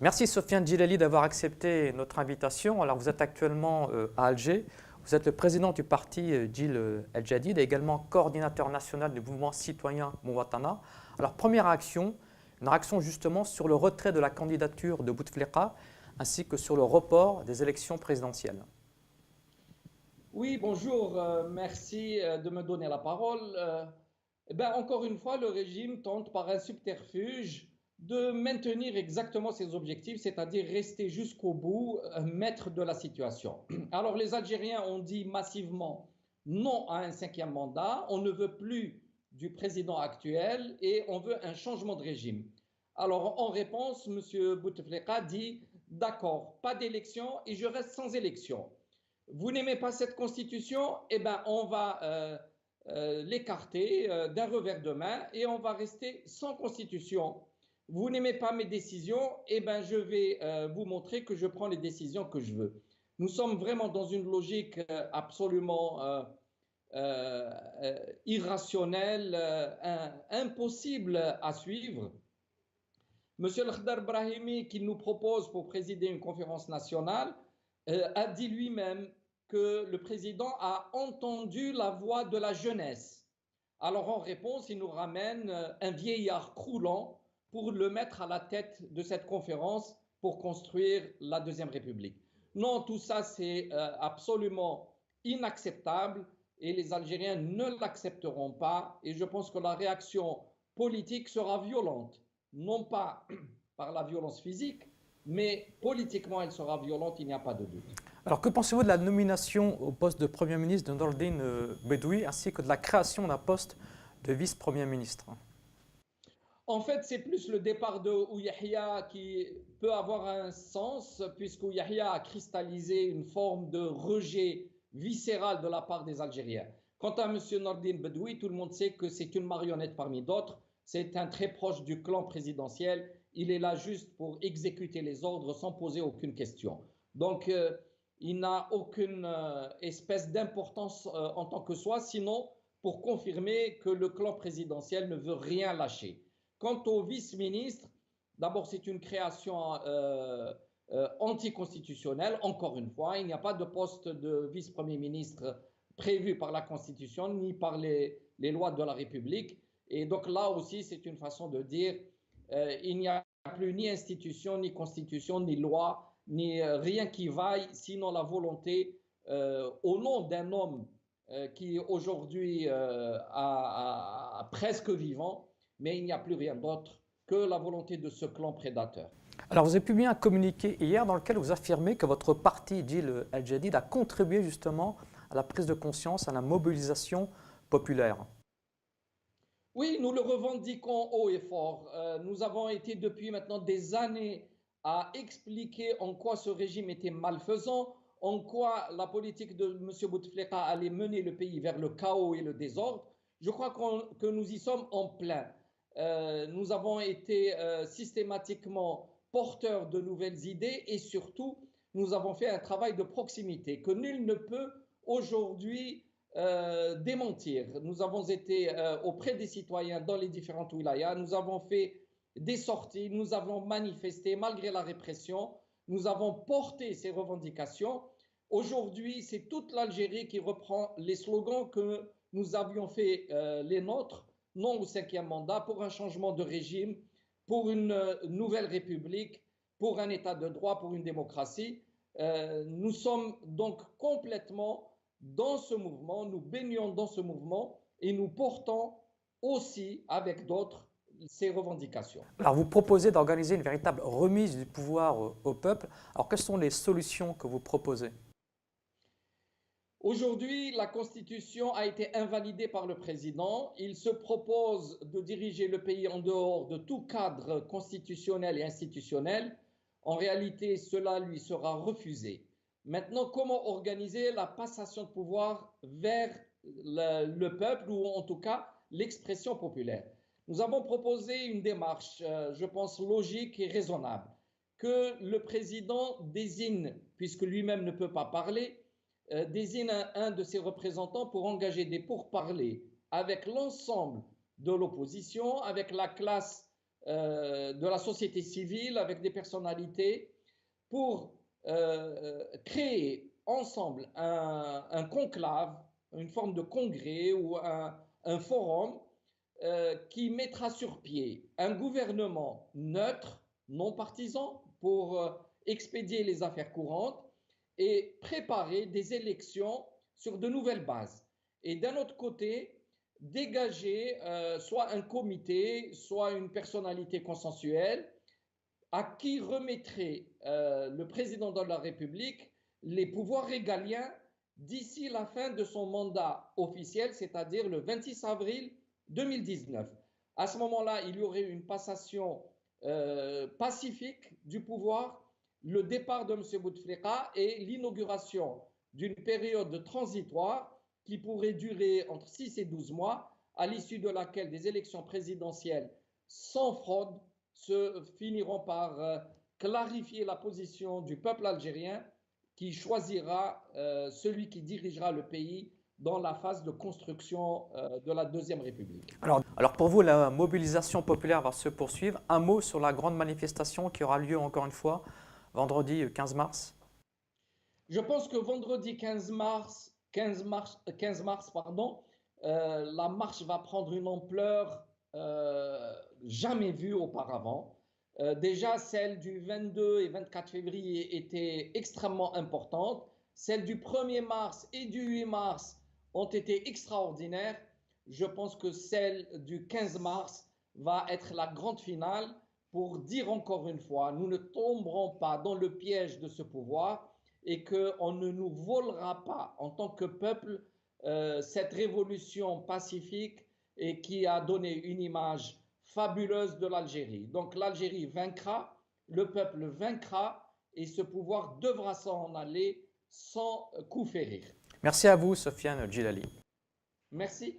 Merci Sofiane Djilali d'avoir accepté notre invitation. Alors vous êtes actuellement à Alger, vous êtes le président du parti Djil El Jadid et également coordinateur national du mouvement citoyen Mouatana. Alors première réaction, une réaction justement sur le retrait de la candidature de Bouteflika ainsi que sur le report des élections présidentielles. Oui, bonjour, merci de me donner la parole. Encore une fois, le régime tente par un subterfuge de maintenir exactement ses objectifs, c'est-à-dire rester jusqu'au bout, maître de la situation. Alors les Algériens ont dit massivement non à un cinquième mandat, on ne veut plus du président actuel et on veut un changement de régime. Alors en réponse, M. Bouteflika dit d'accord, pas d'élection et je reste sans élection. Vous n'aimez pas cette constitution, eh ben, on va l'écarter d'un revers de main et on va rester sans constitution. Vous n'aimez pas mes décisions, eh ben, je vais vous montrer que je prends les décisions que je veux. Nous sommes vraiment dans une logique absolument irrationnelle, impossible à suivre. Monsieur El Khdar Brahimi, qui nous propose pour présider une conférence nationale, a dit lui-même que le président a entendu la voix de la jeunesse. Alors en réponse, il nous ramène un vieillard croulant pour le mettre à la tête de cette conférence pour construire la Deuxième République. Non, tout ça c'est absolument inacceptable et les Algériens ne l'accepteront pas et je pense que la réaction politique sera violente, non pas par la violence physique, mais politiquement elle sera violente, il n'y a pas de doute. Alors que pensez-vous de la nomination au poste de Premier ministre de Nordine Bedoui ainsi que de la création d'un poste de vice-premier ministre? En fait, c'est plus le départ de Ouyahia qui peut avoir un sens, puisque Ouyahia a cristallisé une forme de rejet viscéral de la part des Algériens. Quant à M. Nordine Bedoui, tout le monde sait que c'est une marionnette parmi d'autres. C'est un très proche du clan présidentiel. Il est là juste pour exécuter les ordres sans poser aucune question. Donc, il n'a aucune espèce d'importance en tant que soi, sinon pour confirmer que le clan présidentiel ne veut rien lâcher. Quant au vice-ministre, d'abord c'est une création anticonstitutionnelle. Encore une fois, il n'y a pas de poste de vice-premier ministre prévu par la Constitution ni par les lois de la République. Et donc là aussi, c'est une façon de dire il n'y a plus ni institution, ni constitution, ni loi, ni rien qui vaille, sinon la volonté au nom d'un homme qui aujourd'hui a presque vivant, mais il n'y a plus rien d'autre que la volonté de ce clan prédateur. Alors vous avez publié un communiqué hier dans lequel vous affirmez que votre parti, Djil El Jadid, a contribué justement à la prise de conscience, à la mobilisation populaire. Oui, nous le revendiquons haut et fort. Nous avons été depuis maintenant des années à expliquer en quoi ce régime était malfaisant, en quoi la politique de M. Bouteflika allait mener le pays vers le chaos et le désordre. Je crois que nous y sommes en plein. Nous avons été systématiquement porteurs de nouvelles idées et surtout, nous avons fait un travail de proximité que nul ne peut aujourd'hui démentir. Nous avons été auprès des citoyens dans les différentes wilayas, nous avons fait des sorties, nous avons manifesté malgré la répression, nous avons porté ces revendications. Aujourd'hui, c'est toute l'Algérie qui reprend les slogans que nous avions fait les nôtres, non au cinquième mandat, pour un changement de régime, pour une nouvelle république, pour un état de droit, pour une démocratie. Nous sommes donc complètement dans ce mouvement, nous baignons dans ce mouvement et nous portons aussi avec d'autres ces revendications. Alors vous proposez d'organiser une véritable remise du pouvoir au peuple. Alors quelles sont les solutions que vous proposez? Aujourd'hui, la Constitution a été invalidée par le président. Il se propose de diriger le pays en dehors de tout cadre constitutionnel et institutionnel. En réalité, cela lui sera refusé. Maintenant, comment organiser la passation de pouvoir vers le peuple ou en tout cas l'expression populaire? Nous avons proposé une démarche, je pense, logique et raisonnable, que le président désigne, puisque lui-même ne peut pas parler, désigne un de ses représentants pour engager des pourparlers avec l'ensemble de l'opposition, avec la classe de la société civile, avec des personnalités, pour créer ensemble un conclave, une forme de congrès ou un forum qui mettra sur pied un gouvernement neutre, non partisan, pour expédier les affaires courantes et préparer des élections sur de nouvelles bases. Et d'un autre côté, dégager soit un comité, soit une personnalité consensuelle à qui remettrait le président de la République les pouvoirs régaliens d'ici la fin de son mandat officiel, c'est-à-dire le 26 avril 2019. À ce moment-là, il y aurait une passation pacifique du pouvoir, le départ de M. Bouteflika et l'inauguration d'une période transitoire qui pourrait durer entre 6 et 12 mois, à l'issue de laquelle des élections présidentielles sans fraude se finiront par clarifier la position du peuple algérien qui choisira celui qui dirigera le pays dans la phase de construction de la Deuxième République. Alors pour vous, la mobilisation populaire va se poursuivre. Un mot sur la grande manifestation qui aura lieu encore une fois vendredi 15 mars. Je pense que vendredi 15 mars, la marche va prendre une ampleur jamais vue auparavant. Déjà, celle du 22 et 24 février était extrêmement importante. Celles du 1er mars et du 8 mars ont été extraordinaires. Je pense que celle du 15 mars va être la grande finale pour dire encore une fois, nous ne tomberons pas dans le piège de ce pouvoir et qu'on ne nous volera pas en tant que peuple cette révolution pacifique et qui a donné une image fabuleuse de l'Algérie. Donc l'Algérie vaincra, le peuple vaincra et ce pouvoir devra s'en aller sans coup férir. Merci à vous, Sofiane Djilali. Merci.